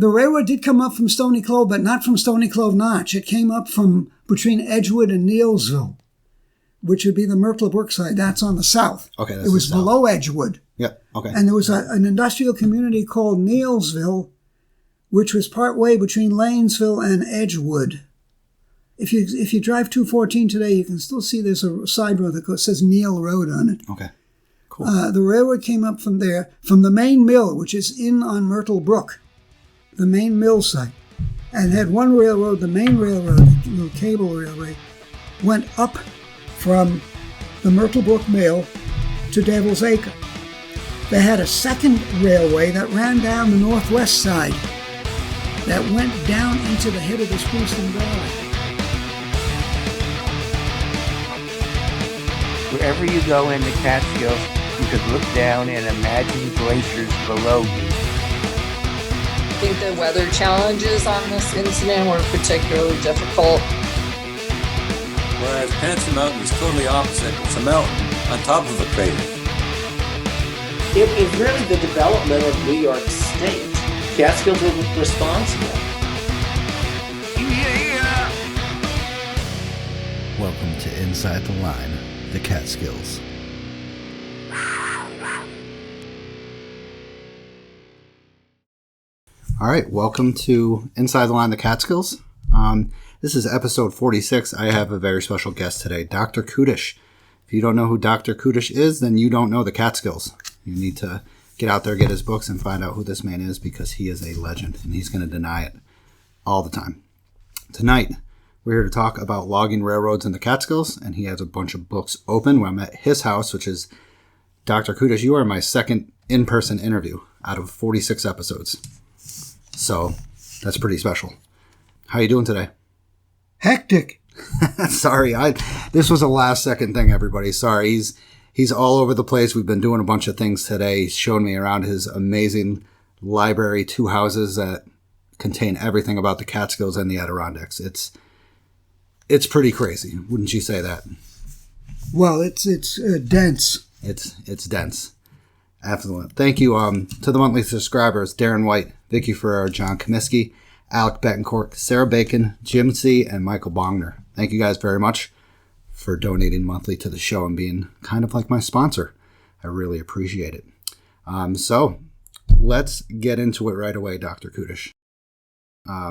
The railroad did come up from Stony Clove, but not from Stony Clove Notch. It came up from between Edgewood and Neilsville, which would be the Myrtle Brook side. That's on the south. Okay, it was below Edgewood. Yeah, okay. And there was an industrial community called Neilsville, which was partway between Lanesville and Edgewood. If you drive 214 today, you can still see there's a side road that says Neil Road on it. Okay, cool. The railroad came up from there, from the main mill, which is in on Myrtle Brook, the main mill site, and had one railroad, the main railroad, the little cable railway, went up from the Myrtle Brook Mill to Devil's Acre. They had a second railway that ran down the northwest side that went down into the head of the Spruceton Valley. Wherever you go in the Catskills, you could look down and imagine glaciers below you. I think the weather challenges on this incident were particularly difficult. Whereas Panson Mountain is totally opposite. It's a mountain on top of a crater. It was really the development of New York State. Catskills were responsible. Yeah. Welcome to Inside the Line, the Catskills. All right, welcome to Inside the Line, the Catskills. This is episode 46. I have a very special guest today, Dr. Kudish. If you don't know who Dr. Kudish is, then you don't know the Catskills. You need to get out there, get his books, and find out who this man is, because he is a legend, and he's going to deny it all the time. Tonight, we're here to talk about logging railroads in the Catskills, and he has a bunch of books open. When I'm at his house, which is Dr. Kudish, you are my second in-person interview out of 46 episodes. So that's pretty special. How you doing today? Hectic. Sorry, this was a last-second thing, everybody. Sorry, he's all over the place. We've been doing a bunch of things today. He's shown me around his amazing library, 2 houses that contain everything about the Catskills and the Adirondacks. It's pretty crazy, wouldn't you say that? Well, it's dense. It's dense. Excellent. Thank you to the monthly subscribers, Darren White, Vicky Ferrer, John Comiskey, Alec Betancourt, Sarah Bacon, Jim C., and Michael Bongner. Thank you guys very much for donating monthly to the show and being kind of like my sponsor. I really appreciate it. So let's get into it right away, Dr. Kudish.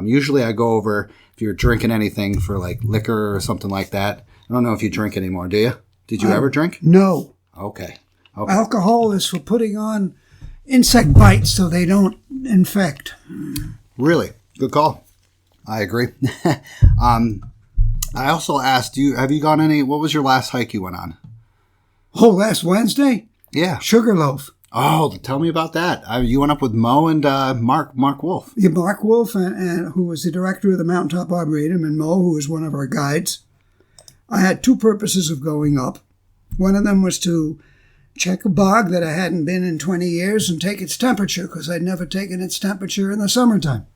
Usually I go over if you're drinking anything for like liquor or something like that. I don't know if you drink anymore, do you? Did you ever drink? No. Okay. Alcohol is for putting on insect bites so they don't infect. Really? Good call. I agree. I also asked you, have you gone what was your last hike you went on? Oh, last Wednesday? Yeah. Sugarloaf. Oh, tell me about that. You went up with Mo and Mark Wolf. Yeah, Mark Wolf, and who was the director of the Mountaintop Arboretum, and Mo, who was one of our guides. I had 2 purposes of going up. One of them was to check a bog that I hadn't been in 20 years and take its temperature, because I'd never taken its temperature in the summertime.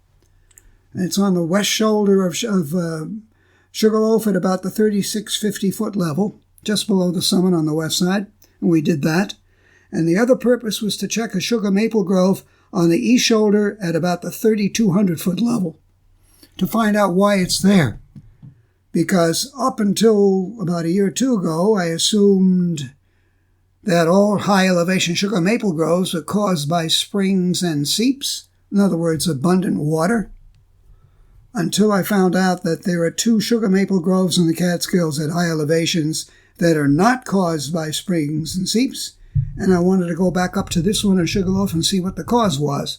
And it's on the west shoulder of Sugarloaf at about the 3650 foot level, just below the summit on the west side, and we did that. And the other purpose was to check a sugar maple grove on the east shoulder at about the 3,200 foot level to find out why it's there. Because up until about a year or 2 ago, I assumed that all high elevation sugar maple groves were caused by springs and seeps, in other words, abundant water, until I found out that there are 2 sugar maple groves in the Catskills at high elevations that are not caused by springs and seeps. And I wanted to go back up to this one in Sugarloaf and see what the cause was.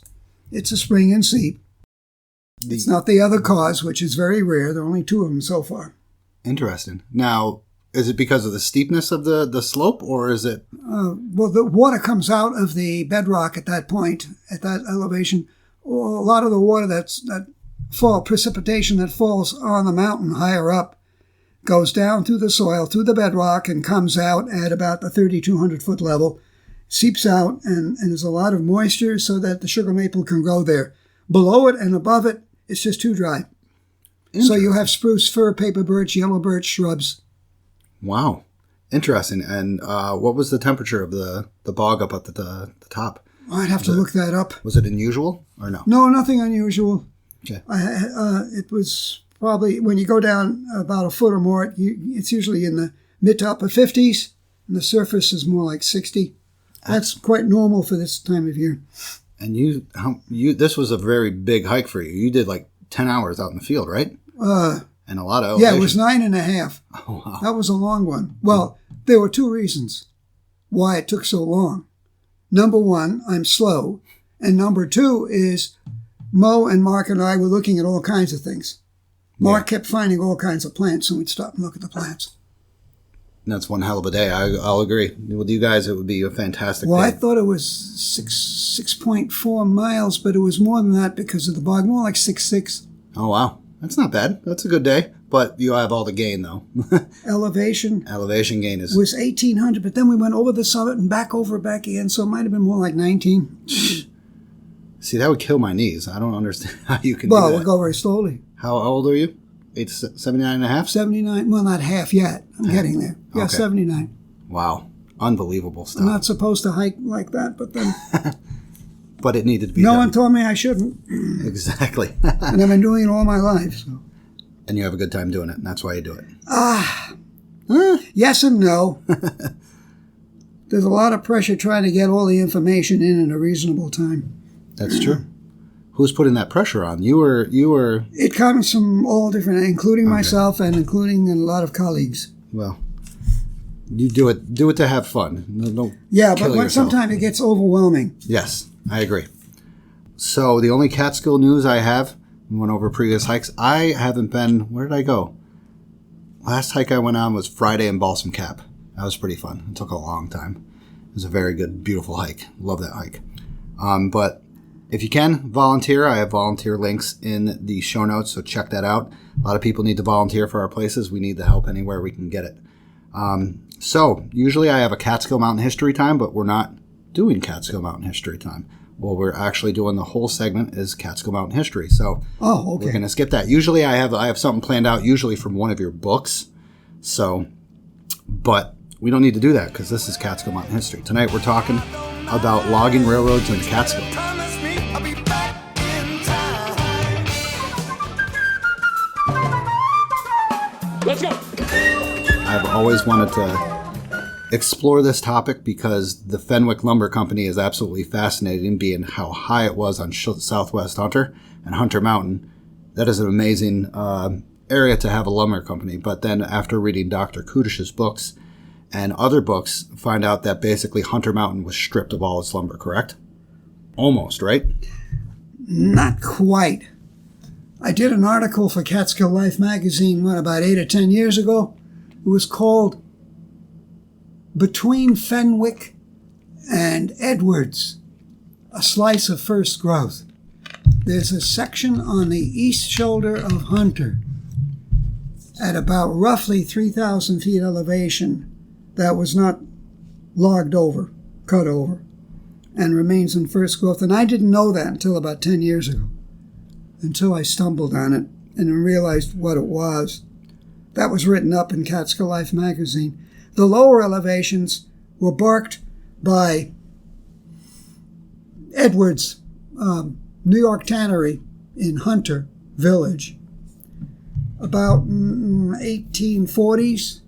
It's a spring and seep. It's not the other cause, which is very rare. There are only 2 of them so far. Interesting. Now, is it because of the steepness of the slope, or is it? Well, the water comes out of the bedrock at that point, at that elevation. A lot of the water precipitation that falls on the mountain higher up goes down through the soil, through the bedrock, and comes out at about the 3,200 foot level, seeps out, and there's a lot of moisture so that the sugar maple can grow there. Below it and above it, it's just too dry. So you have spruce, fir, paper birch, yellow birch shrubs. Wow. Interesting. And what was the temperature of the bog up at the top? I'd have to look that up. Was it unusual or no? No, nothing unusual. Okay. It was probably, when you go down about a foot or more, it's usually in the mid to upper 50s, and the surface is more like 60. That's quite normal for this time of year. And this was a very big hike for you. You did like 10 hours out in the field, right? And a lot of elevation. Yeah, it was 9.5. Oh, wow. That was a long one. Well, there were two reasons why it took so long. Number one, I'm slow. And number two is Mo and Mark and I were looking at all kinds of things. Mark kept finding all kinds of plants, and we'd stop and look at the plants. That's one hell of a day. I'll agree. With you guys, it would be a fantastic Well, day. I thought it was 6.4 miles, but it was more than that because of the bog, more like 6.6. Oh, wow. That's not bad. That's a good day. But you have all the gain, though. Elevation Elevation gain is... was 1,800, but then we went over the summit and back again, so it might have been more like 19. See, that would kill my knees. I don't understand how you can do Well, that. we'll go very slowly. How old are you? 79 and a half? 79, well, not half yet. I'm getting there. Yeah, Okay. 79. Wow. Unbelievable stuff. I'm not supposed to hike like that, but then But it needed to be no done. one told me I shouldn't. Exactly. And I've been doing it all my life. So. And you have a good time doing it, and that's why you do it. Yes and no. There's a lot of pressure trying to get all the information in a reasonable time. That's true. Who's putting that pressure on? You were. It comes from all different, including myself and including a lot of colleagues. Well, you do it to have fun. Don't Yeah, kill but yourself. sometimes it gets overwhelming. Yes, I agree. So the only Catskill news I have, we went over previous hikes. I haven't been. Where did I go? Last hike I went on was Friday in Balsam Cap. That was pretty fun. It took a long time. It was a very good, beautiful hike. Love that hike. But if you can, volunteer. I have volunteer links in the show notes, so check that out. A lot of people need to volunteer for our places. We need the help anywhere we can get it. So usually I have a Catskill Mountain History time, but we're not doing Catskill Mountain History time. Well, we're actually doing the whole segment is Catskill Mountain History. So Oh, we're okay. going to skip that. Usually I have something planned out, usually from one of your books. So, but we don't need to do that because this is Catskill Mountain History. Tonight we're talking about logging railroads in the Catskill. Let's go. I've always wanted to explore this topic because the Fenwick Lumber Company is absolutely fascinating, being how high it was on Southwest Hunter and Hunter Mountain. That is an amazing area to have a lumber company. But then after reading Dr. Kudish's books and other books, find out that basically Hunter Mountain was stripped of all its lumber, correct? Almost, right? Not quite. I did an article for Catskill Life magazine, about 8 or 10 years ago. It was called Between Fenwick and Edwards, a Slice of First Growth. There's a section on the east shoulder of Hunter at about roughly 3,000 feet elevation that was not logged over, cut over, and remains in first growth. And I didn't know that until about 10 years ago, until I stumbled on it and realized what it was. That was written up in Catskill Life magazine. The lower elevations were barked by Edwards, New York Tannery in Hunter Village, about 1840s.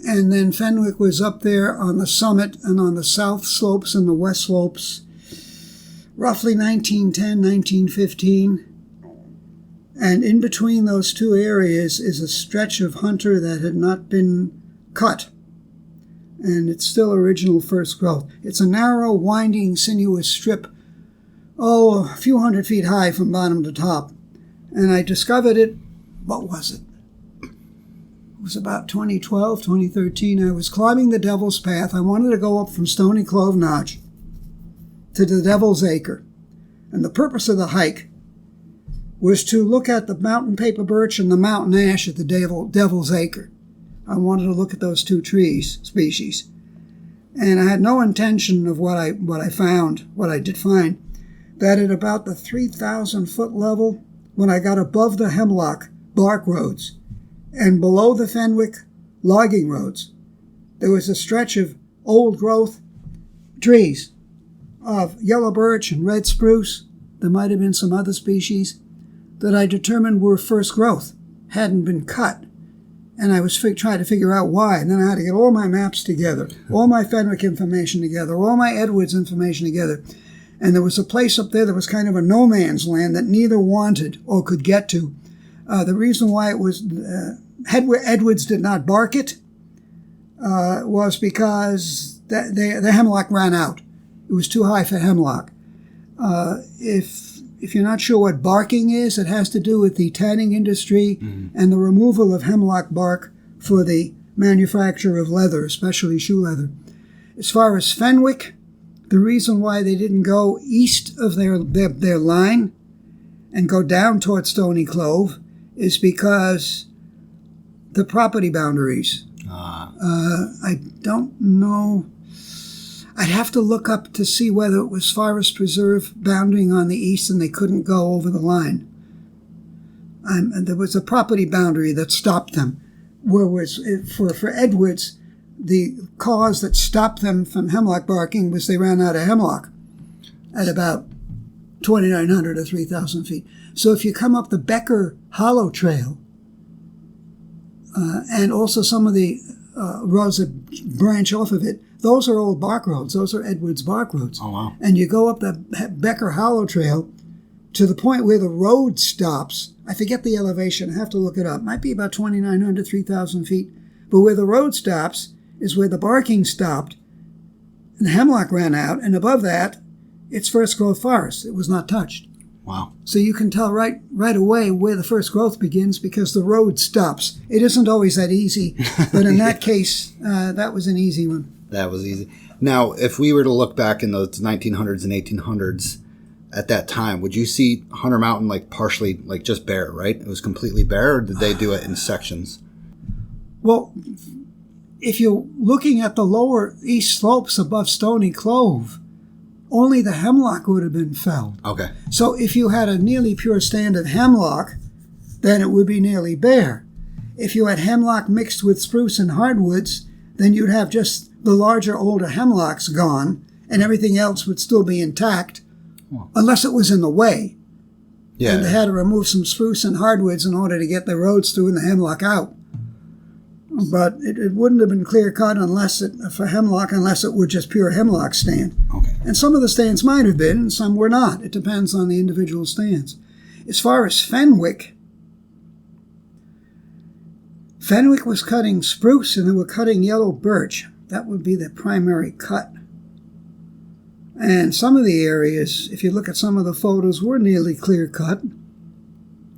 And then Fenwick was up there on the summit and on the south slopes and the west slopes, roughly 1910, 1915. And in between those two areas is a stretch of Hunter that had not been cut. And it's still original first growth. It's a narrow, winding, sinuous strip, a few hundred feet high from bottom to top. And I discovered it, what was it? It was about 2012, 2013. I was climbing the Devil's Path. I wanted to go up from Stony Clove Notch to the Devil's Acre. And the purpose of the hike was to look at the mountain paper birch and the mountain ash at the Devil's Acre. I wanted to look at those two species. And I had no intention of what I did find, that at about the 3,000 foot level, when I got above the hemlock bark roads and below the Fenwick logging roads, there was a stretch of old growth trees of yellow birch and red spruce. There might have been some other species that I determined were first growth, hadn't been cut. And I was trying to figure out why. And then I had to get all my maps together, all my Fenwick information together, all my Edwards information together. And there was a place up there that was kind of a no man's land that neither wanted or could get to. The reason why it was Edwards did not bark it was because the hemlock ran out. It was too high for hemlock. If you're not sure what barking is, it has to do with the tanning industry and the removal of hemlock bark for the manufacture of leather, especially shoe leather. As far as Fenwick, the reason why they didn't go east of their line and go down towards Stony Clove is because the property boundaries. I don't know. I'd have to look up to see whether it was Forest Preserve bounding on the east and they couldn't go over the line. There was a property boundary that stopped them. For Edwards, the cause that stopped them from hemlock barking was they ran out of hemlock at about 2,900 or 3,000 feet. So if you come up the Becker Hollow Trail, and also some of the roads that branch off of it, those are old bark roads. Those are Edwards bark roads. Oh, wow. And you go up the Becker Hollow Trail to the point where the road stops. I forget the elevation. I have to look it up. It might be about 2,900, 3,000 feet. But where the road stops is where the barking stopped, and the hemlock ran out, and above that, it's first growth forest. It was not touched. Wow. So you can tell right away where the first growth begins because the road stops. It isn't always that easy, but in that case, that was an easy one. That was easy. Now, if we were to look back in the 1900s and 1800s, at that time, would you see Hunter Mountain like partially, like just bare, right? It was completely bare, or did they do it in sections? Well, if you're looking at the lower east slopes above Stony Clove, only the hemlock would have been felled. Okay. So if you had a nearly pure stand of hemlock, then it would be nearly bare. If you had hemlock mixed with spruce and hardwoods, then you'd have just the larger, older hemlocks gone, and everything else would still be intact, unless it was in the way. Yeah. And they had to remove some spruce and hardwoods in order to get the roads through and the hemlock out. But it wouldn't have been clear-cut for hemlock unless it were just pure hemlock stand. Okay. And some of the stands might have been, and some were not. It depends on the individual stands. As far as Fenwick was cutting spruce and they were cutting yellow birch. That would be the primary cut. And some of the areas, if you look at some of the photos, were nearly clear-cut.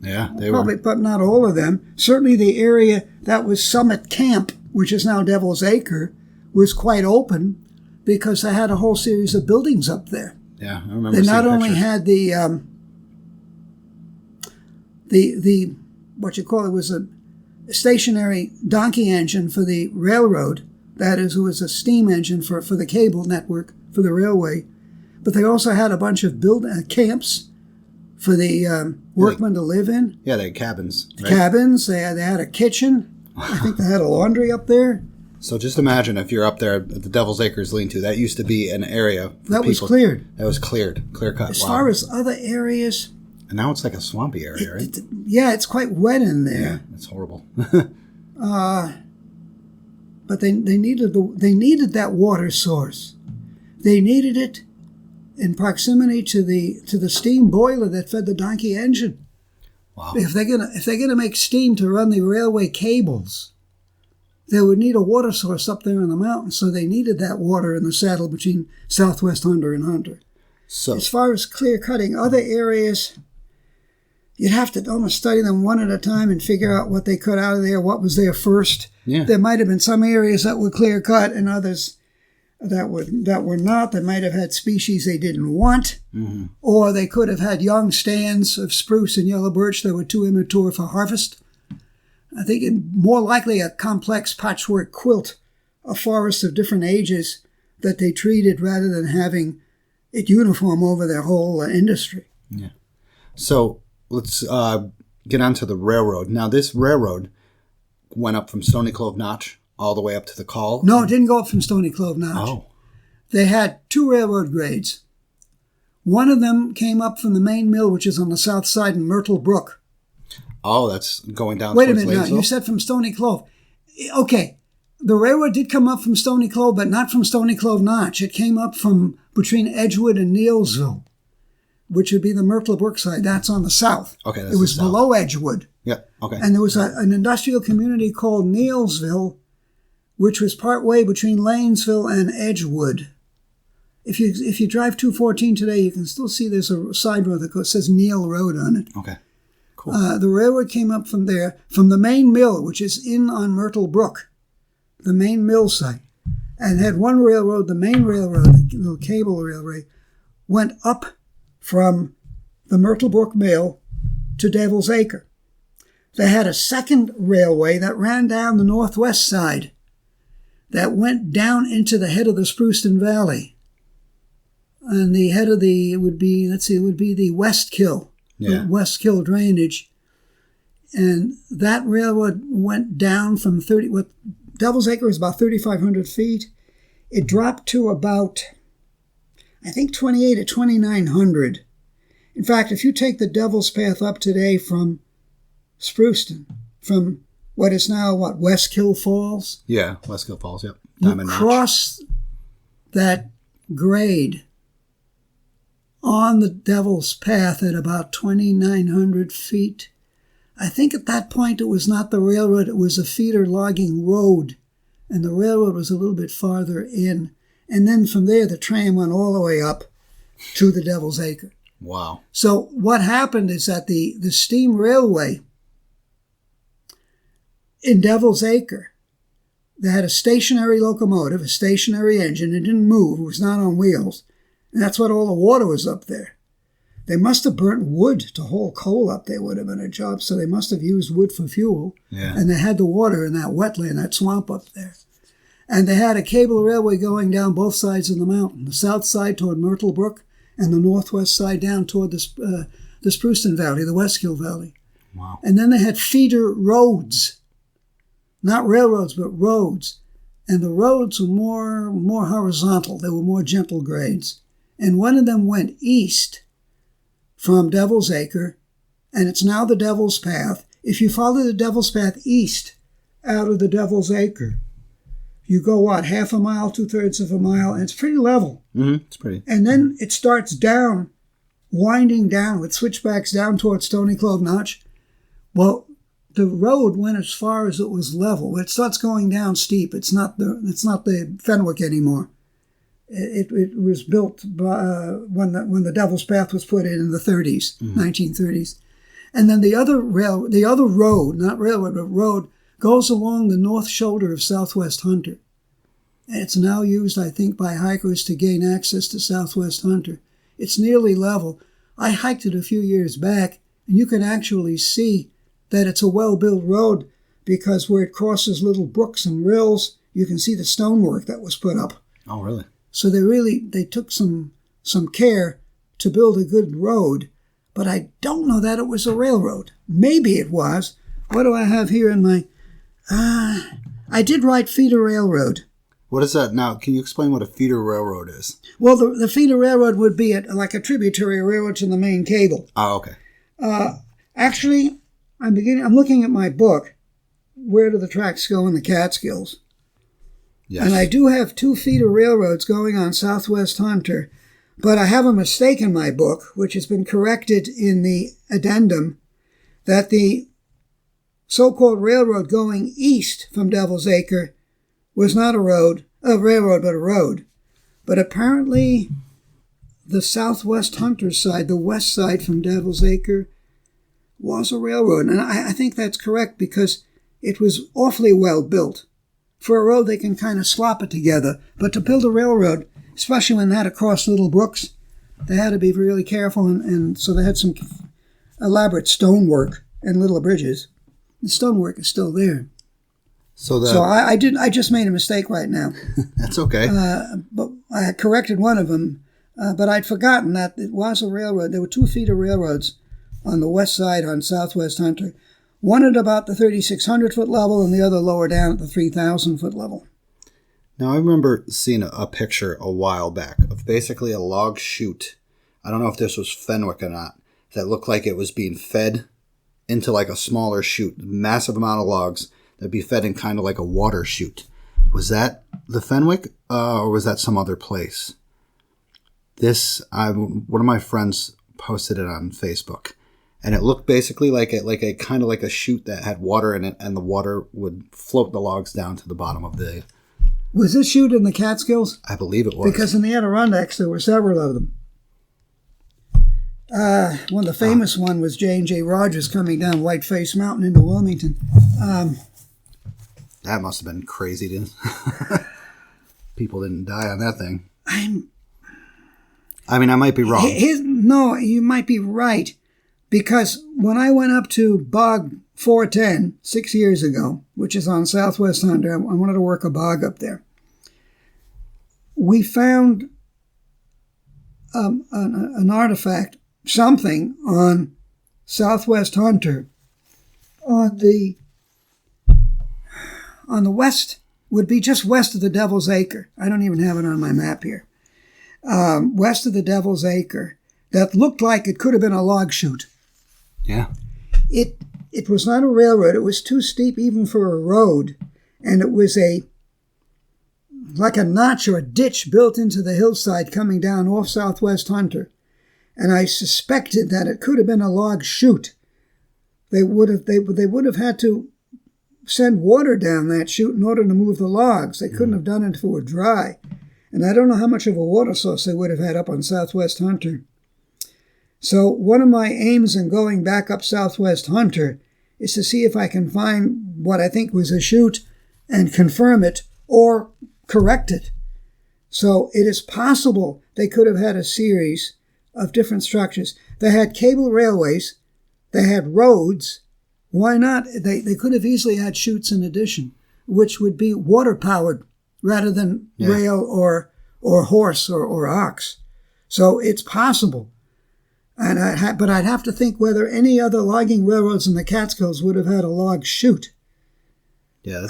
Yeah, they Probably, were. but not all of them. Certainly the area that was Summit Camp, which is now Devil's Acre, was quite open because they had a whole series of buildings up there. Yeah, I remember They seeing not only pictures. had what you call it was a stationary donkey engine for the railroad. That is, it was a steam engine for the cable network for the railway. But they also had a bunch of camps for the workmen to live in. Yeah, they had cabins. Right? Cabins. They had a kitchen. I think they had a laundry up there. So just imagine if you're up there at the Devil's Acres lean-to. That used to be an area for That was people. cleared. That was cleared, clear-cut. As Wow. far as other areas, And now it's like a swampy area, right? yeah, it's quite wet in there. Yeah, it's horrible. But they needed that water source. They needed it in proximity to the steam boiler that fed the donkey engine. Wow. If they're gonna make steam to run the railway cables, they would need a water source up there in the mountains. So they needed that water in the saddle between Southwest Hunter and Hunter. So As far as clear cutting other areas, you'd have to almost study them one at a time and figure out what they cut out of there, what was there first. Yeah. There might have been some areas that were clear cut and others that were not. They might have had species they didn't want, or they could have had young stands of spruce and yellow birch that were too immature for harvest. I think more likely a complex patchwork quilt, a forest of different ages that they treated rather than having it uniform over their whole industry. Yeah. So let's get onto the railroad. Now, this railroad went up from Stony Clove Notch all the way up to the Call. No, it didn't go up from Stony Clove Notch. Oh. They had two railroad grades. One of them came up from the main mill, which is on the south side in Myrtle Brook. Oh, that's going down Wait a towards minute, now, you Lanesville? said from Stony Clove. Okay, the railroad did come up from Stony Clove, but not from Stony Clove Notch. It came up from between Edgewood and Neilsville, which would be the Myrtle Brook side. That's on the south. Okay, that's it was the south. below Edgewood. Yeah, okay. And there was an industrial community called Neilsville, which was partway between Lanesville and Edgewood. If you drive 214 today, you can still see there's a side road that says Neil Road on it. Okay, cool. The railroad came up from there, from the main mill, which is in on Myrtle Brook, the main mill site, and had one railroad, the main railroad, the little cable railway, went up from the Myrtle Brook mill to Devil's Acre. They had a second railway that ran down the northwest side that went down into the head of the Spruceton Valley. And the head of it would be the West Kill, Yeah. the West Kill drainage. And that railroad went down from Devil's Acre is about 3,500 feet. It dropped to about, I think, 2,800 or 2,900. In fact, if you take the Devil's Path up today from Spruceton, from what is now, West Kill Falls, Yeah, Westkill Falls, yep. you Diamond Notch. cross that grade on the Devil's Path at about 2,900 feet. I think at that point it was not the railroad, it was a feeder logging road, and the railroad was a little bit farther in. And then from there, the tram went all the way up to the Devil's Acre. Wow. So what happened is that the steam railway in Devil's Acre, they had a stationary locomotive, a stationary engine. It didn't move. It was not on wheels. And that's what all the water was up there. They must have burnt wood to haul coal up there, would have been a job. So they must have used wood for fuel. Yeah. And they had the water in that wetland, that swamp up there. And they had a cable railway going down both sides of the mountain, the south side toward Myrtle Brook and the northwest side down toward the Spruceton Valley, the Westkill Valley. Wow. And then they had feeder roads, not railroads, but roads. And the roads were more horizontal. They were more gentle grades. And one of them went east from Devil's Acre, and it's now the Devil's Path. If you follow the Devil's Path east out of the Devil's Acre, you go, half a mile, 2/3 of a mile, and it's pretty level. Mm-hmm. It's pretty. And then it starts down, winding down with switchbacks down towards Stony Clove Notch. Well, the road went as far as it was level. It starts going down steep. It's not the Fenwick anymore. It was built when the Devil's Path was put in the 30s, 1930s. And then the other road, not railroad, but road, goes along the north shoulder of Southwest Hunter. It's now used, I think, by hikers to gain access to Southwest Hunter. It's nearly level. I hiked it a few years back, and you can actually see that it's a well-built road because where it crosses little brooks and rills, you can see the stonework that was put up. Oh, really? So they took some care to build a good road, but I don't know that it was a railroad. Maybe it was. What do I have here in my... I did write feeder railroad. What is that now? Can you explain what a feeder railroad is? Well, the feeder railroad would be like a tributary railroad to the main cable. Oh, okay. Actually, I'm looking at my book, Where Do the Tracks Go in the Catskills? Yes. And I do have 2 feeder railroads going on Southwest Hunter, but I have a mistake in my book, which has been corrected in the addendum, that the so-called railroad going east from Devil's Acre was not a railroad, but a road. But apparently the Southwest Hunter side, the west side from Devil's Acre, was a railroad. And I think that's correct because it was awfully well built. For a road, they can kind of slop it together. But to build a railroad, especially when they had to cross little brooks, they had to be really careful. And so they had some elaborate stonework and little bridges. The stonework is still there. So I just made a mistake right now. That's okay. But I had corrected one of them. But I'd forgotten that it was a railroad. There were 2 feeder railroads on the west side on Southwest Hunter. One at about the 3,600-foot level and the other lower down at the 3,000-foot level. Now, I remember seeing a picture a while back of basically a log chute I don't know if this was Fenwick or not, that looked like it was being fed into like a smaller chute, massive amount of logs that'd be fed in kind of like a water chute. Was that the Fenwick, or was that some other place? One of my friends posted it on Facebook, and it looked basically like a kind of like a chute that had water in it, and the water would float the logs down to the bottom of the. Was this chute in the Catskills? I believe it was. Because in the Adirondacks there were several of them. One of the famous one was J&J Rogers coming down Whiteface Mountain into Wilmington. That must have been crazy, dude. People didn't die on that thing. I mean, I might be wrong. No, you might be right. Because when I went up to Bog 410 6 years ago, which is on Southwest Hunter, I wanted to work a bog up there. We found an artifact, something on Southwest Hunter. On the west, would be just west of the Devil's Acre. I don't even have it on my map here. West of the Devil's Acre, that looked like it could have been a log chute. Yeah. It was not a railroad. It was too steep even for a road. And it was like a notch or a ditch built into the hillside coming down off Southwest Hunter. And I suspected that it could have been a log chute. They would have had to send water down that chute in order to move the logs. They couldn't have done it if it were dry. And I don't know how much of a water source they would have had up on Southwest Hunter. So one of my aims in going back up Southwest Hunter is to see if I can find what I think was a chute and confirm it or correct it. So it is possible they could have had a series of different structures. They had cable railways. They had roads. Why not? They could have easily had chutes in addition, which would be water-powered rather than rail or horse or ox. So it's possible. But I'd have to think whether any other logging railroads in the Catskills would have had a log chute. Yeah,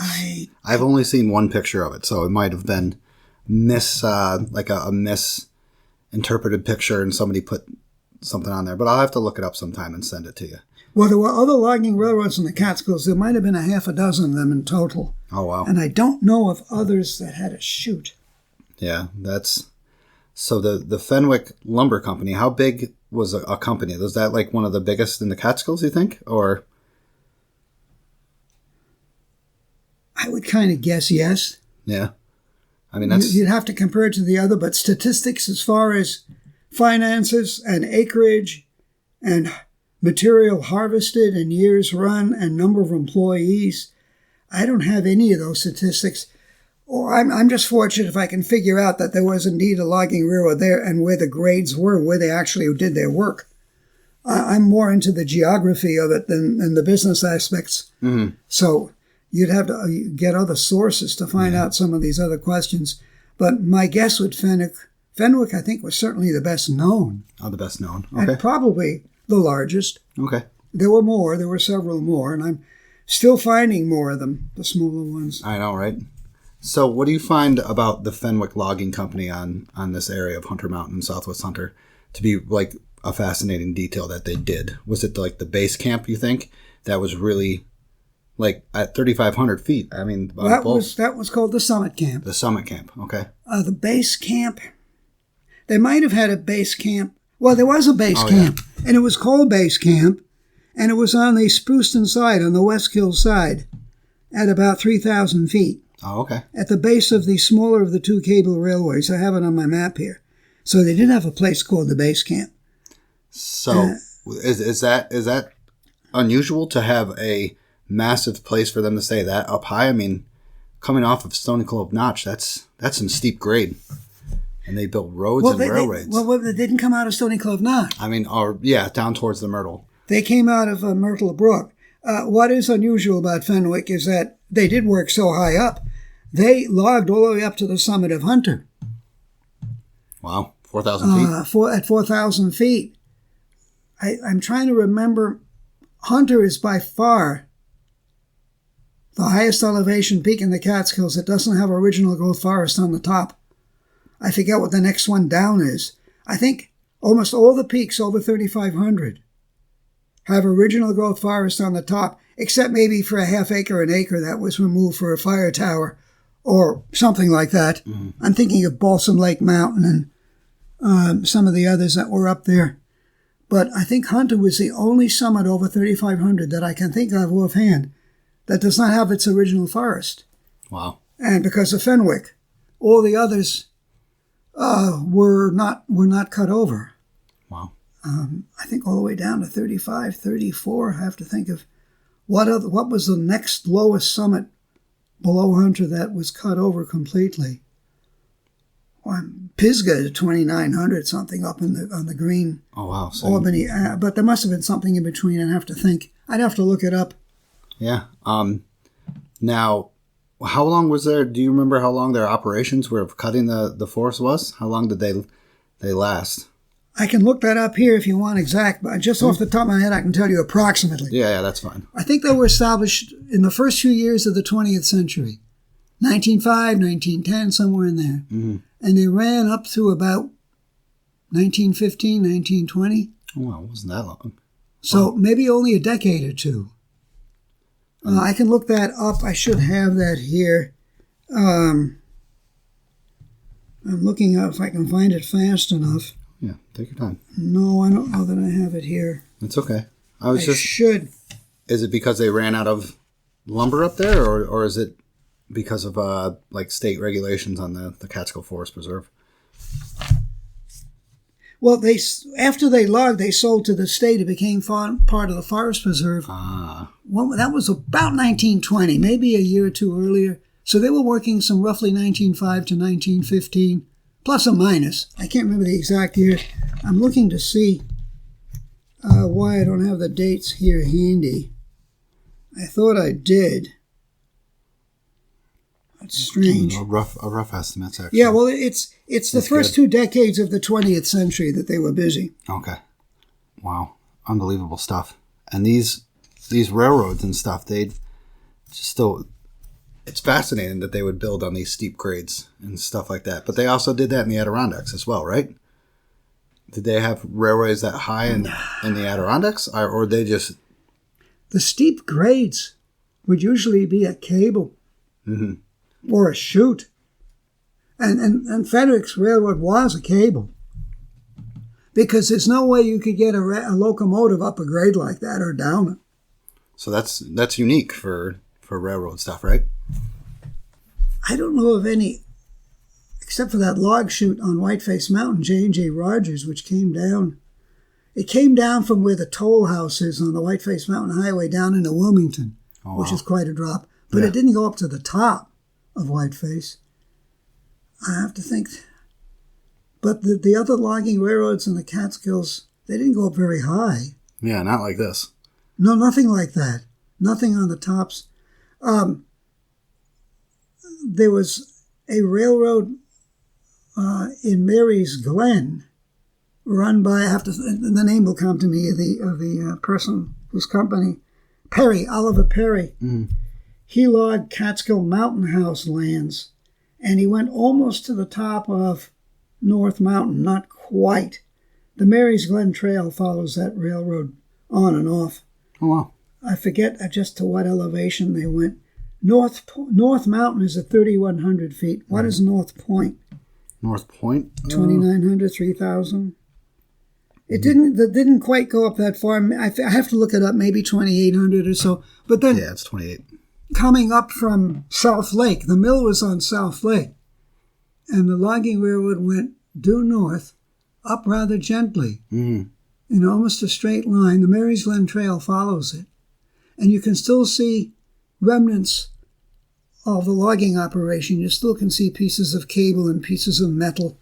I've only seen one picture of it, so it might have been like a misinterpreted picture, and somebody put something on there. But I'll have to look it up sometime and send it to you. Well, there were other logging railroads in the Catskills. There might have been a half a dozen of them in total. Oh, wow. And I don't know of others that had a chute. Yeah, so the Fenwick Lumber Company, how big was a company? Was that like one of the biggest in the Catskills, you think? Or I would kind of guess yes. Yeah. I mean, you'd have to compare it to the other, but statistics as far as finances and acreage and material harvested and years run and number of employees, I don't have any of those statistics. Or I'm just fortunate if I can figure out that there was indeed a logging railroad there and where the grades were, where they actually did their work. I'm more into the geography of it than the business aspects. Mm-hmm. So you'd have to get other sources to find out some of these other questions. But my guess would Fenwick, I think, was certainly the best known. Oh, the best known. Okay. And probably the largest. Okay. There were several more, and I'm still finding more of them, the smaller ones. I know, right? So what do you find about the Fenwick Logging Company on this area of Hunter Mountain, Southwest Hunter, to be like a fascinating detail that they did? Was it like the base camp, you think, that was really like at 3,500 feet? I mean, that was called the Summit Camp. The Summit Camp, okay. The base camp, they might have had a base camp. Well, there was a base camp, and it was called Base Camp, and it was on the Spruceton side, on the West Kill side, at about 3,000 feet. Oh, okay. At the base of the smaller of the two cable railways. I have it on my map here. So they did have a place called the Base Camp. So is that unusual to have a massive place for them to stay that up high? I mean, coming off of Stony Clove Notch, that's some steep grade. And they built roads and railroads. They didn't come out of Stony Clove Notch. I mean, down towards the Myrtle. They came out of Myrtle Brook. What is unusual about Fenwick is that they did work so high up. They logged all the way up to the summit of Hunter. Wow, 4,000 feet? At 4,000 feet. I'm trying to remember. Hunter is by far the highest elevation peak in the Catskills. It doesn't have original growth forest on the top. I forget what the next one down is. I think Almost all the peaks over 3,500 have original growth forest on the top, except maybe for a half acre, an acre that was removed for a fire tower or something like that. I'm thinking of Balsam Lake Mountain and some of the others that were up there. But I think Hunter was the only summit over 3,500 that I can think of offhand that does not have its original forest. Wow. And because of Fenwick, all the others were not cut over. Wow. I think all the way down to 35, 34. I have to think of what was the next lowest summit below Hunter that was cut over completely. Pisgah at 2,900 something up on the green. Oh wow. So Albany, but there must have been something in between. I'd have to think. I'd have to look it up. yeah. Now, how long was there? Do you remember how long their operations were of cutting the forest was? How long did they last? I can look that up here if you want exact, but just off the top of my head, I can tell you approximately. Yeah, that's fine. I think they were established in the first few years of the 20th century. 1905, 1910, somewhere in there. Mm-hmm. And they ran up to about 1915, 1920. Oh, wow, it wasn't that long. So maybe only a decade or two. I can look that up. I should have that here. I'm looking up if I can find it fast enough. Yeah, take your time. No, I don't know that I have it here. It's okay. I should. Is it because they ran out of lumber up there, or is it because of like state regulations on the Catskill Forest Preserve? Well, after they logged, they sold to the state. It became part of the Forest Preserve. Well, that was about 1920, maybe a year or two earlier. So they were working some roughly 1905 to 1915, plus or minus. I can't remember the exact year. I'm looking to see why I don't have the dates here handy. I thought I did. That's strange. A rough estimates, actually. Yeah, well, it's the first good. 2 decades of the 20th century that they were busy. Okay. Wow. Unbelievable stuff. And these railroads and stuff, it's fascinating that they would build on these steep grades and stuff like that. But they also did that in the Adirondacks as well, right? Did they have railways that high in the Adirondacks, or they just... The steep grades would usually be a cable or a chute. And Fenwick's railroad was a cable. Because there's no way you could get a locomotive up a grade like that or down it. So that's unique for railroad stuff, right? I don't know of any, except for that log chute on Whiteface Mountain, J&J Rogers, which came down. It came down from where the toll house is on the Whiteface Mountain Highway down into Wilmington, which is quite a drop. But it didn't go up to the top of Whiteface. I have to think. But the other logging railroads in the Catskills, they didn't go up very high. Yeah, not like this. No, nothing like that. Nothing on the tops. There was a railroad in Mary's Glen run by, the name will come to me, of the person whose company, Oliver Perry. He logged Catskill Mountain House lands, and he went almost to the top of North Mountain, not quite. The Mary's Glen Trail follows that railroad on and off. Oh, wow. I forget just to what elevation they went. North Mountain is at 3,100 feet. What is North Point? North Point? 2,900, 3,000? It didn't quite go up that far. I have to look it up, maybe 2,800 or so. But then Yeah, it's 28. coming up from South Lake, the mill was on South Lake, and the logging railroad went due north, up rather gently, in almost a straight line. The Mary's Glen Trail follows it. And you can still see remnants of the logging operation. You still can see pieces of cable and pieces of metal.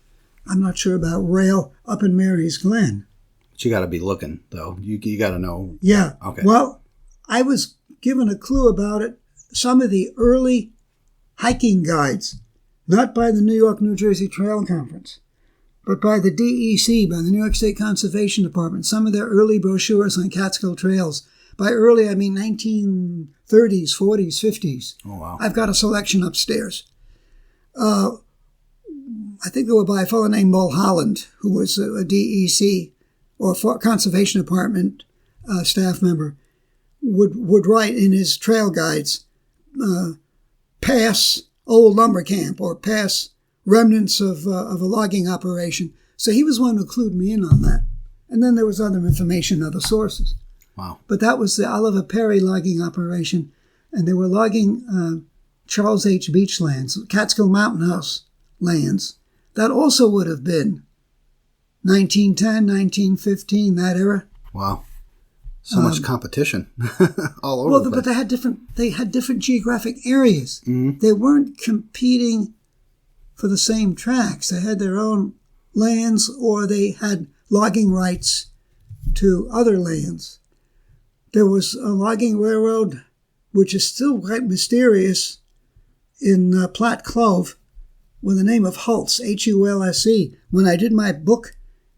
I'm not sure about rail up in Mary's Glen. But you got to be looking, though. You got to know. Yeah. Okay. Well, I was given a clue about it. Some of the early hiking guides, not by the New York, New Jersey Trail Conference, but by the DEC, by the New York State Conservation Department, some of their early brochures on Catskill trails. By early, I mean 1930s, 40s, 50s. Oh, wow. I've got a selection upstairs. I think they were by a fellow named Mulholland, who was a DEC or Conservation Department staff member, would write in his trail guides, pass old lumber camp or pass remnants of a logging operation. So he was one who clued me in on that. And then there was other information, other sources. Wow. But that was the Oliver Perry logging operation, and they were logging Charles H. Beach lands, Catskill Mountain House lands. That also would have been 1910, 1915, that era. Wow. So much competition all over the place. But they had different geographic areas. Mm-hmm. They weren't competing for the same tracts. They had their own lands, or they had logging rights to other lands. There was a logging railroad, which is still quite mysterious, in Platte Clove, with the name of Hulse, Hulse. When I did my book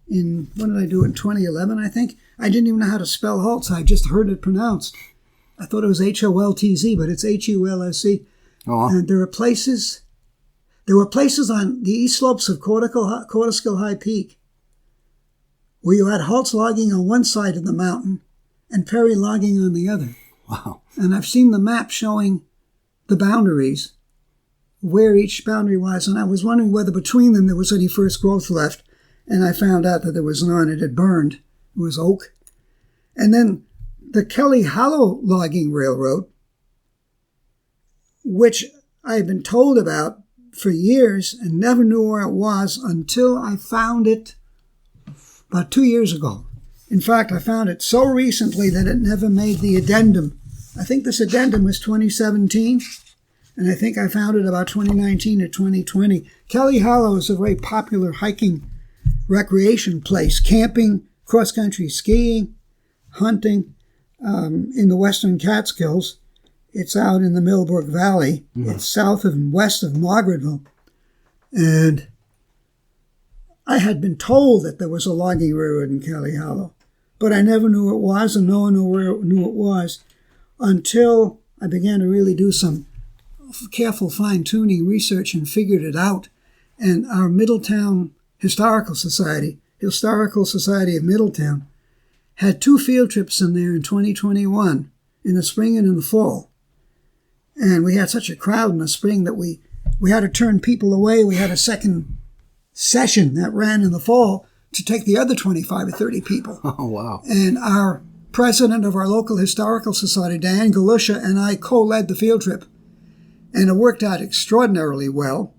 in 2011, I think, I didn't even know how to spell Hulse. I just heard it pronounced. I thought it was Holtz, but it's Hulse. Oh. And there were places on the east slopes of Cortiskill High Peak where you had Hulse logging on one side of the mountain and Perry logging on the other. Wow. And I've seen the map showing the boundaries, where each boundary was, and I was wondering whether between them there was any first growth left, and I found out that there was none. It had burned. It was oak. And then the Kelly Hollow Logging Railroad, which I had been told about for years and never knew where it was until I found it about 2 years ago. In fact, I found it so recently that it never made the addendum. I think this addendum was 2017, and I think I found it about 2019 or 2020. Kelly Hollow is a very popular hiking recreation place, camping, cross-country skiing, hunting in the western Catskills. It's out in the Millbrook Valley. Mm-hmm. It's south and west of Margaretville. And I had been told that there was a logging railroad in Kelly Hollow, but I never knew it was, and no one knew it was until I began to really do some careful fine-tuning research and figured it out. And our Middletown Historical Society of Middletown, had 2 field trips in there in 2021, in the spring and in the fall. And we had such a crowd in the spring that we had to turn people away. We had a second session that ran in the fall to take the other 25 or 30 people. Oh, wow. And our president of our local historical society, Diane Galusha, and I co-led the field trip. And it worked out extraordinarily well.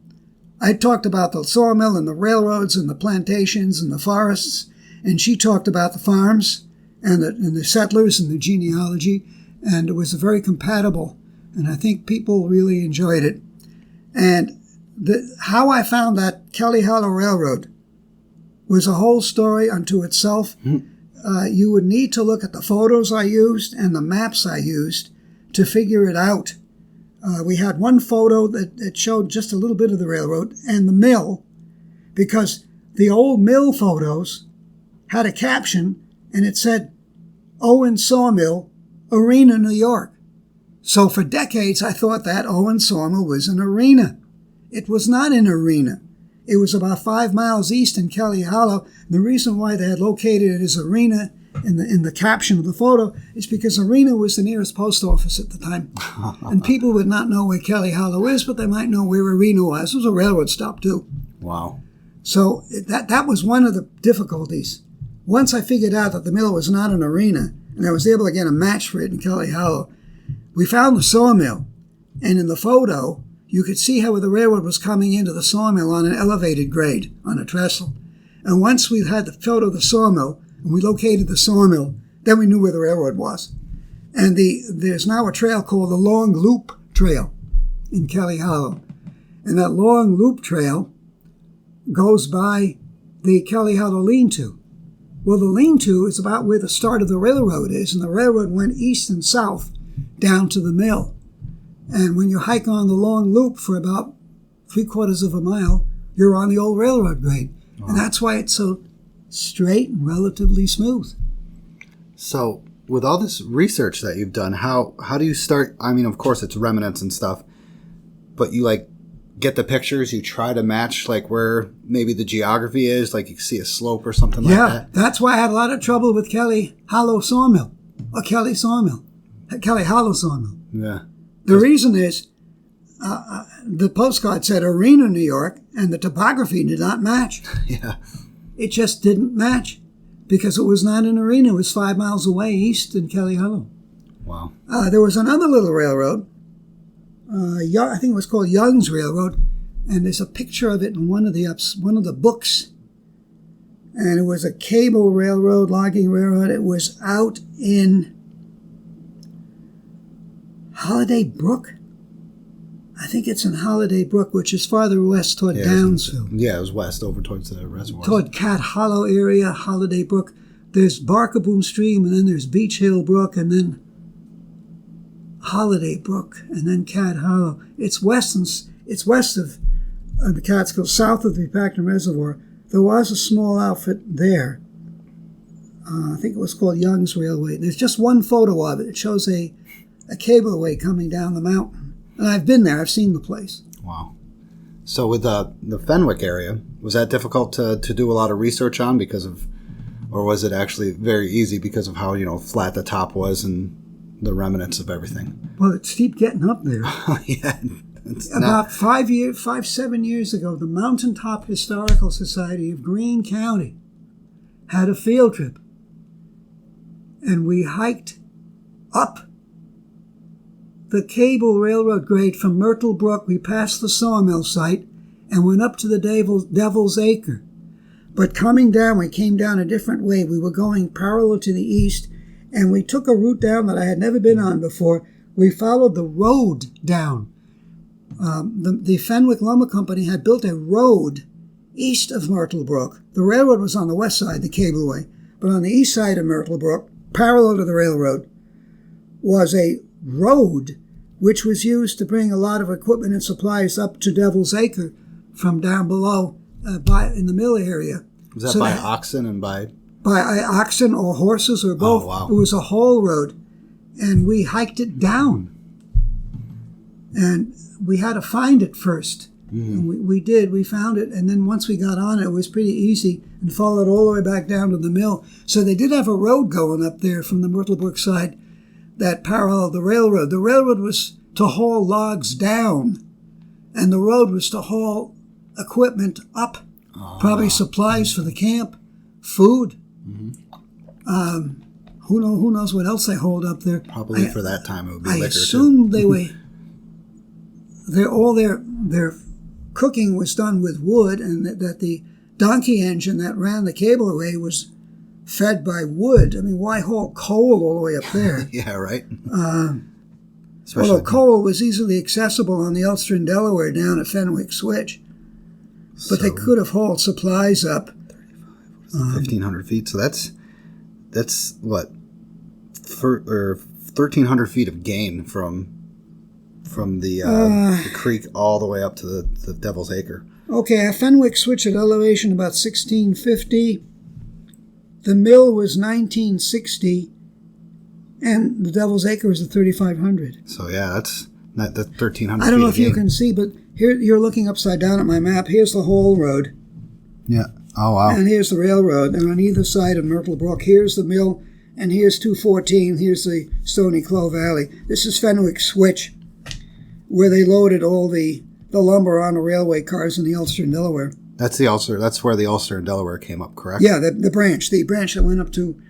I talked about the sawmill and the railroads and the plantations and the forests, and she talked about the farms and the settlers and the genealogy, and it was very compatible, and I think people really enjoyed it. And how I found that Kelly Hollow Railroad was a whole story unto itself. You would need to look at the photos I used and the maps I used to figure it out. We had one photo that showed just a little bit of the railroad and the mill, because the old mill photos had a caption, and it said, Owen Sawmill, Arena, New York. So for decades, I thought that Owen Sawmill was an arena. It was not an arena. It was about 5 miles east in Kelly Hollow. The reason why they had located it as arena in the caption of the photo is because Arena was the nearest post office at the time. And people would not know where Kelly Hollow is, but they might know where Arena was. It was a railroad stop, too. Wow. So that was one of the difficulties. Once I figured out that the mill was not an arena, and I was able to get a match for it in Kelly Hollow, we found the sawmill. And in the photo, you could see how the railroad was coming into the sawmill on an elevated grade, on a trestle. And once we had the photo of the sawmill, and we located the sawmill, then we knew where the railroad was. And there's now a trail called the Long Loop Trail in Kelly Hollow. And that Long Loop Trail goes by the Kelly Hollow Lean-To. Well, the Lean-To is about where the start of the railroad is, and the railroad went east and south down to the mill. And when you hike on the Long Loop for about 3/4 of a mile, you're on the old railroad grade. Wow. And that's why it's so straight and relatively smooth. So with all this research that you've done, how do you start? I mean, of course, it's remnants and stuff, but you get the pictures, you try to match like where maybe the geography is, like you see a slope or something like that. Yeah, that's why I had a lot of trouble with Kelly Hollow Sawmill, or Kelly Sawmill, Kelly Hollow Sawmill. Yeah. The reason is the postcard said Arena, New York, and the topography did not match. Yeah. It just didn't match because it was not an arena. It was 5 miles away east in Kelly Hollow. Wow. There was another little railroad. I think it was called Young's Railroad, and there's a picture of it in one of the books. And it was a cable railroad, logging railroad. It was out in Holiday Brook. I think it's in Holiday Brook, which is farther west toward Downsville. Yeah, it was west over towards the reservoir. Toward Cat Hollow area, Holiday Brook. There's Barkaboom Stream, and then there's Beach Hill Brook, and then Holiday Brook, and then Cat Hollow. It's west of the Catskills, south of the Pacton Reservoir. There was a small outfit there. I think it was called Young's Railway. There's just one photo of it. It shows a cableway coming down the mountain. And I've been there. I've seen the place. Wow. So with the Fenwick area, was that difficult to do a lot of research on or was it actually very easy because of how, flat the top was and the remnants of everything? Well, it's steep getting up there. Yeah. About 7 years ago, the Mountaintop Historical Society of Greene County had a field trip. And we hiked up the cable railroad grade from Myrtle Brook. We passed the sawmill site and went up to the Devil's Acre. But coming down, we came down a different way. We were going parallel to the east, and we took a route down that I had never been on before. We followed the road down. The Fenwick Lumber Company had built a road east of Myrtle Brook. The railroad was on the west side, the cableway, but on the east side of Myrtle Brook, parallel to the railroad, was a road which was used to bring a lot of equipment and supplies up to Devil's Acre from down below in the mill area. Was that by oxen and by oxen or horses or both? Oh, wow. It was a whole road, and we hiked it down. And we had to find it first. Mm-hmm. And we did. We found it, and then once we got on it, it was pretty easy and followed all the way back down to the mill. So they did have a road going up there from the Myrtle Brook side that paralleled the railroad. The railroad was to haul logs down, and the road was to haul equipment up, probably supplies for the camp, food. Mm-hmm. Who knows what else they hauled up there? Probably for that time it would be liquor, I assume they were. All their cooking was done with wood, and that the donkey engine that ran the cableway was fed by wood. I mean, why haul coal all the way up there? Yeah, right. Although coal was easily accessible on the Ulster and Delaware down at Fenwick Switch. But they could have hauled supplies up. 1,500 feet. So that's what? 1,300 feet of gain from the creek all the way up to the Devil's Acre. Okay, a Fenwick Switch at elevation about 1650. The mill was 1960, and the Devil's Acre was at 3,500. So yeah, that's 1,300. I don't know if you can see, but here you're looking upside down at my map. Here's the whole road. Yeah. Oh wow. And here's the railroad, and on either side of Myrtle Brook, here's the mill, and here's 214. Here's the Stony Clove Valley. This is Fenwick Switch, where they loaded all the lumber on the railway cars in the Ulster and Delaware. That's the Ulster. That's where the Ulster and Delaware came up, correct? Yeah, the branch that went up to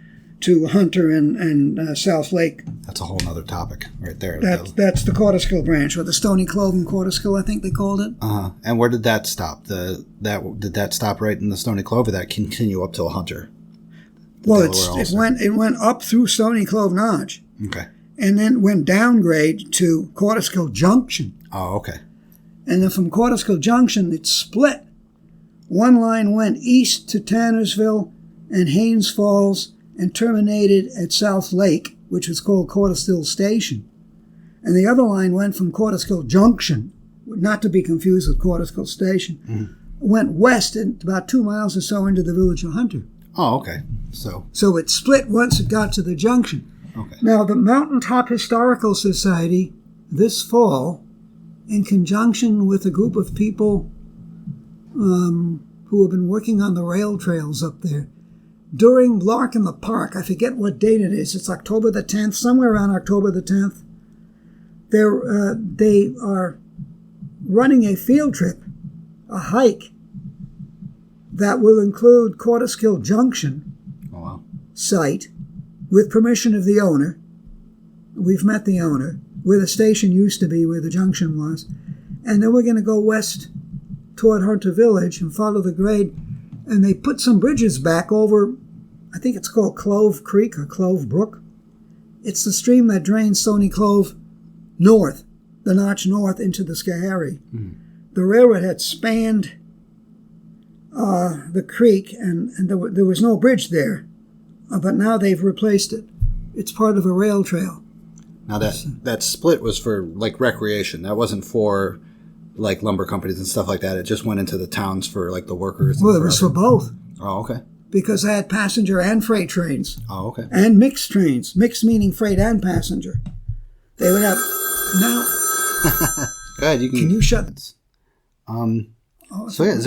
Hunter and South Lake. That's a whole other topic right there. That's the Cortiskill branch, or the Stony Clove and Cortiskill, I think they called it. Uh-huh. And where did that stop? Did that stop right in the Stony Clove, or did that continue up till Hunter? Well, it went up through Stony Clove Notch. Okay. And then went downgrade to Cortiskill Junction. Oh, okay. And then from Cortiskill Junction, it split. One line went east to Tannersville and Haynes Falls and terminated at South Lake, which was called Cortiskill Station. And the other line went from Cortiskill Junction, not to be confused with Cortiskill Station, went west about 2 miles or so into the village of Hunter. Oh, okay. So it split once it got to the junction. Okay. Now, the Mountaintop Historical Society this fall in conjunction with a group of people who have been working on the rail trails up there. During Lark in the Park, I forget what date it is, it's October the 10th, somewhere around October the 10th, they are running a field trip, a hike, that will include Cortiskill Junction site with permission of the owner. We've met the owner, where the station used to be, where the junction was. And then we're going to go west toward Hunter Village and follow the grade. And they put some bridges back over, I think it's called Clove Creek or Clove Brook. It's the stream that drains Stony Clove north, the notch north into the Schoharie. The railroad had spanned the creek, and there was no bridge there. But now they've replaced it. It's part of a rail trail. Now that split was for like recreation. That wasn't for like lumber companies and stuff like that. It just went into the towns for like the workers. Well, it was for both. Oh, okay. Because I had passenger and freight trains. Oh, okay. And mixed trains. Mixed meaning freight and passenger. They would have... Now... Go ahead, you can... Can you shut... So yeah, is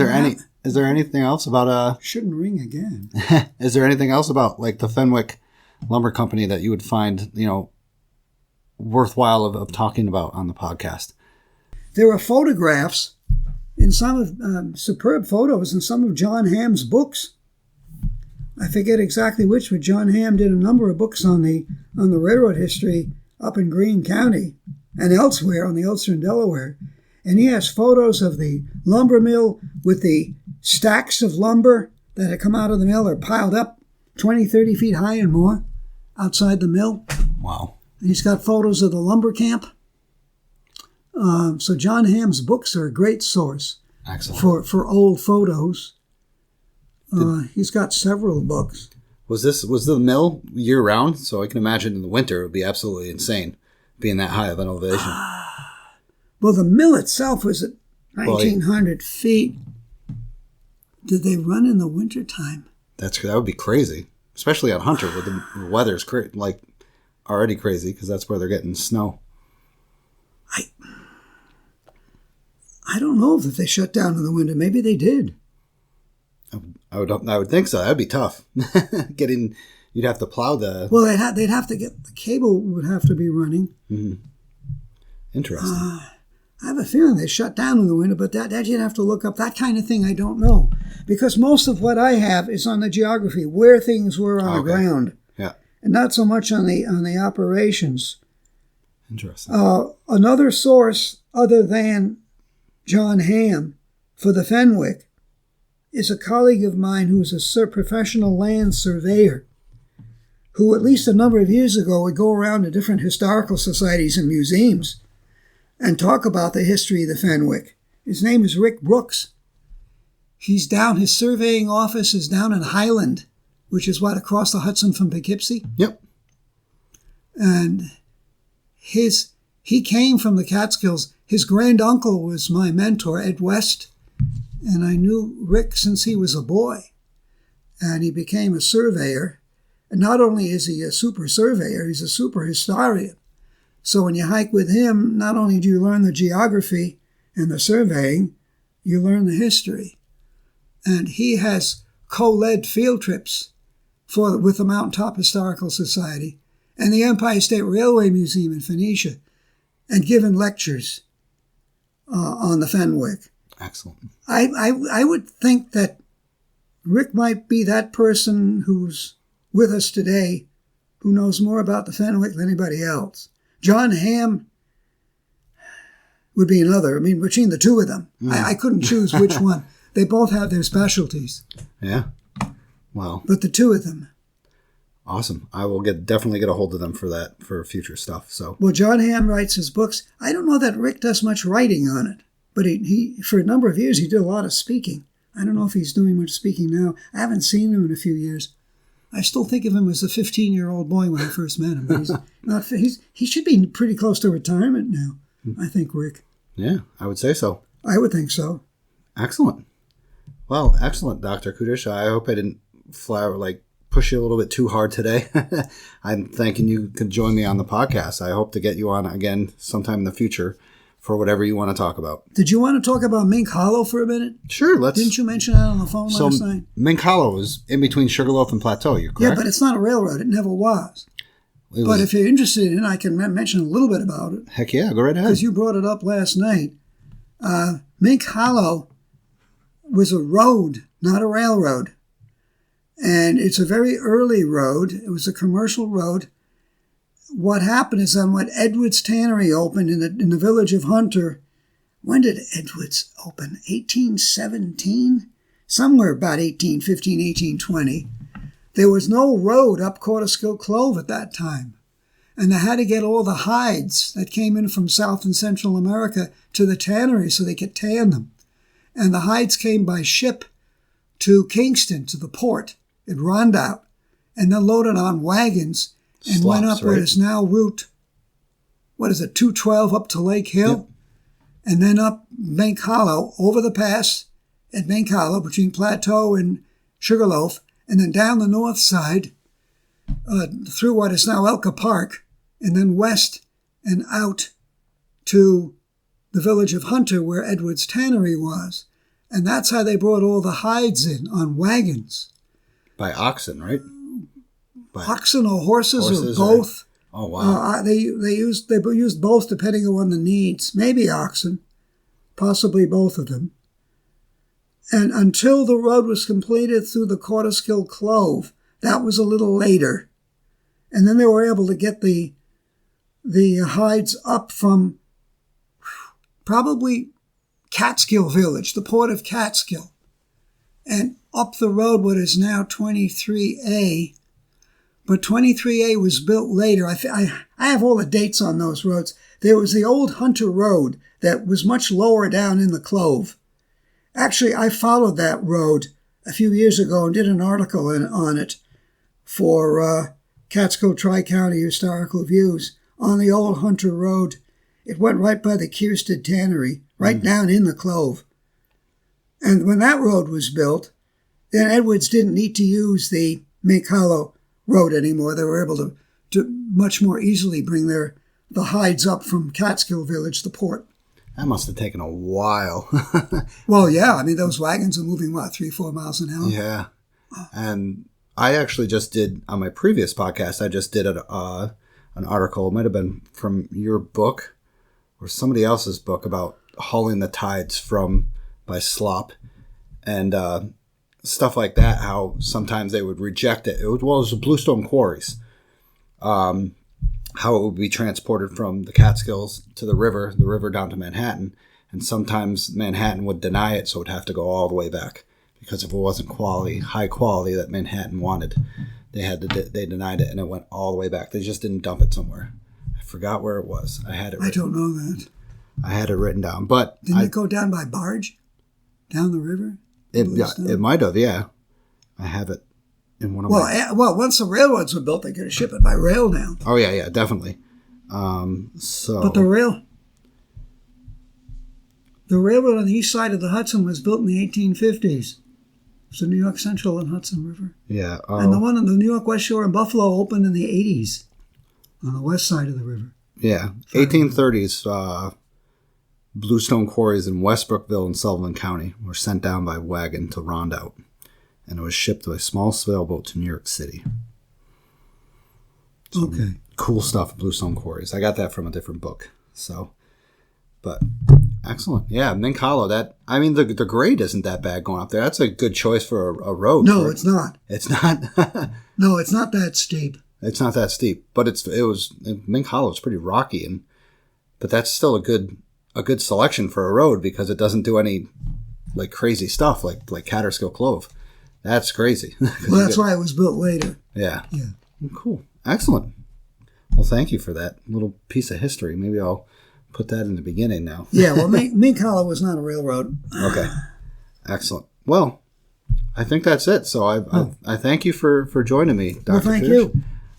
there anything else about... Shouldn't ring again. Is there anything else about like the Fenwick Lumber Company that you would find, worthwhile of talking about on the podcast? There are photographs in some of superb photos in some of John Hamm's books. I forget exactly which, but John Hamm did a number of books on the railroad history up in Greene County and elsewhere on the Ulster and Delaware. And he has photos of the lumber mill with the stacks of lumber that had come out of the mill are piled up 20, 30 feet high and more outside the mill. Wow. And he's got photos of the lumber camp. So John Hamm's books are a great source. Excellent. For old photos. He's got several books. Was the mill year round? So I can imagine in the winter it would be absolutely insane being that high of an elevation. Well, the mill itself was at 1,900 feet. Did they run in the wintertime? That would be crazy, especially on Hunter where the weather's already crazy because that's where they're getting snow. I don't know if they shut down in the winter. Maybe they did. I would think so. That'd be tough. You'd have to plow the. Well, they'd have to get the cable would have to be running. Mm-hmm. Interesting. I have a feeling they shut down in the winter, but that you'd have to look up. That kind of thing I don't know, because most of what I have is on the geography, where things were on the ground. Yeah. And not so much on the operations. Interesting. Another source other than John Hamm for the Fenwick is a colleague of mine who's a professional land surveyor who at least a number of years ago would go around to different historical societies and museums and talk about the history of the Fenwick. His name is Rick Brooks. His surveying office is down in Highland, which is across the Hudson from Poughkeepsie? Yep. And he came from the Catskills. His granduncle was my mentor, Ed West, and I knew Rick since he was a boy. And he became a surveyor. And not only is he a super surveyor, he's a super historian. So when you hike with him, not only do you learn the geography and the surveying, you learn the history. And he has co-led field trips with the Mountaintop Historical Society and the Empire State Railway Museum in Phoenicia and given lectures on the Fenwick. Excellent. I would think that Rick might be that person who's with us today who knows more about the Fenwick than anybody else. John Hamm would be another. I mean, between the two of them, I couldn't choose which one. They both have their specialties. Yeah. Well. But the two of them. Awesome. I will definitely get a hold of them for future stuff. So. Well, John Hamm writes his books. I don't know that Rick does much writing on it, but he for a number of years he did a lot of speaking. I don't know if he's doing much speaking now. I haven't seen him in a few years. I still think of him as a 15-year-old boy when I first met him. But he should be pretty close to retirement now, I think, Rick. Yeah, I would say so. I would think so. Excellent. Well, excellent, Dr. Kudish. I hope I didn't push you a little bit too hard today. I'm thanking you could join me on the podcast. I hope to get you on again sometime in the future for whatever you want to talk about. Did you want to talk about Mink Hollow for a minute? Sure, let's. Didn't you mention that on the phone last night? Mink Hollow is in between Sugarloaf and Plateau, you're correct? Yeah, but it's not a railroad. It never was. But if you're interested in it, I can mention a little bit about it. Heck yeah, go right ahead. Because you brought it up last night. Mink Hollow was a road, not a railroad. And it's a very early road. It was a commercial road. What happened is when Edwards Tannery opened in the village of Hunter, when did Edwards open? 1817? Somewhere about 1815, 1820. There was no road up Corderskill Clove at that time. And they had to get all the hides that came in from South and Central America to the tannery so they could tan them. And the hides came by ship to Kingston, to the port at Rondout, and then loaded on wagons and went up what is now Route, 212 up to Lake Hill, yep. And then up Mink Hollow, over the pass at Mink Hollow between Plateau and Sugarloaf, and then down the north side through what is now Elka Park, and then west and out to the village of Hunter where Edwards Tannery was. And that's how they brought all the hides in on wagons. By oxen, right? By oxen or horses or both. Oh, wow. They used both depending on the needs. Maybe oxen, possibly both of them. And until the road was completed through the Corderskill Clove, that was a little later. And then they were able to get the hides up from probably Catskill Village, the port of Catskill, and up the road what is now 23A. But 23A was built later. I have all the dates on those roads. There was the old Hunter Road that was much lower down in the Clove. Actually, I followed that road a few years ago and did an article on it for Catskill Tri-County Historical Views on the old Hunter Road. It went right by the Kierstead Tannery, right down in the Clove. And when that road was built, then Edwards didn't need to use the Mink Hollow Road anymore. They were able to much more easily bring the hides up from Catskill Village, the port. That must have taken a while. Well, yeah. I mean, those wagons are moving, 3-4 miles an hour? Yeah. And I actually just did, on my previous podcast, I just did an article. It might have been from your book or somebody else's book about hauling the tides by slop and stuff like that, how sometimes they would reject it. It was the Bluestone Quarries. How it would be transported from the Catskills to the river down to Manhattan. And sometimes Manhattan would deny it, so it would have to go all the way back. Because if it wasn't high quality that Manhattan wanted, they denied it, and it went all the way back. They just didn't dump it somewhere. I forgot where it was. I had it. I don't know that. I had it written down, but didn't it go down by barge, down the river? It might have. Yeah, I have it in one of my. Well, once the railroads were built, they could ship it by rail now. Oh yeah, definitely. But the railroad on the east side of the Hudson was built in the 1850s. It's the New York Central and Hudson River. Yeah. And the one on the New York West Shore in Buffalo opened in the 80s on the west side of the river. Yeah. 1830s, Bluestone Quarries in Westbrookville and Sullivan County were sent down by wagon to Rondout, and it was shipped by a small sailboat to New York City. Okay. Cool stuff, Bluestone Quarries. I got that from a different book. So, but excellent. Yeah, Mink Hollow. The grade isn't that bad going up there. That's a good choice for a road. No, it's not. It's not. No, it's not that steep. It's not that steep, but Mink Hollow is pretty rocky, but that's still a good selection for a road because it doesn't do any like crazy stuff like Catskill Clove. That's crazy. Well, that's why it was built later. Yeah. Yeah. Cool. Excellent. Well, thank you for that little piece of history. Maybe I'll put that in the beginning now. Yeah, well, Mink Hollow was not a railroad. Okay. Excellent. Well, I think that's it. So I thank you for joining me, Dr. Well, thank Kudish. you.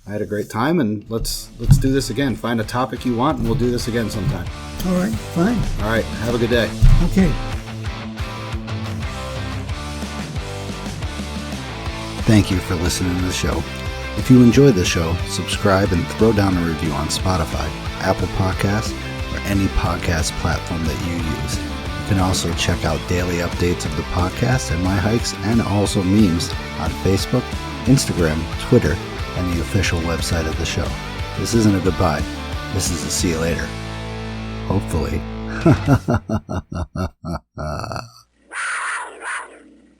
I had a great time, and let's do this again. Find a topic you want, and we'll do this again sometime. All right, fine. All right. Have a good day. Okay. Thank you for listening to the show. If you enjoyed the show, subscribe and throw down a review on Spotify, Apple Podcasts, or any podcast platform that you use. You can also check out daily updates of the podcast and my hikes, and also memes on Facebook, Instagram, Twitter, and the official website of the show. This isn't a goodbye. This is a see you later. Hopefully.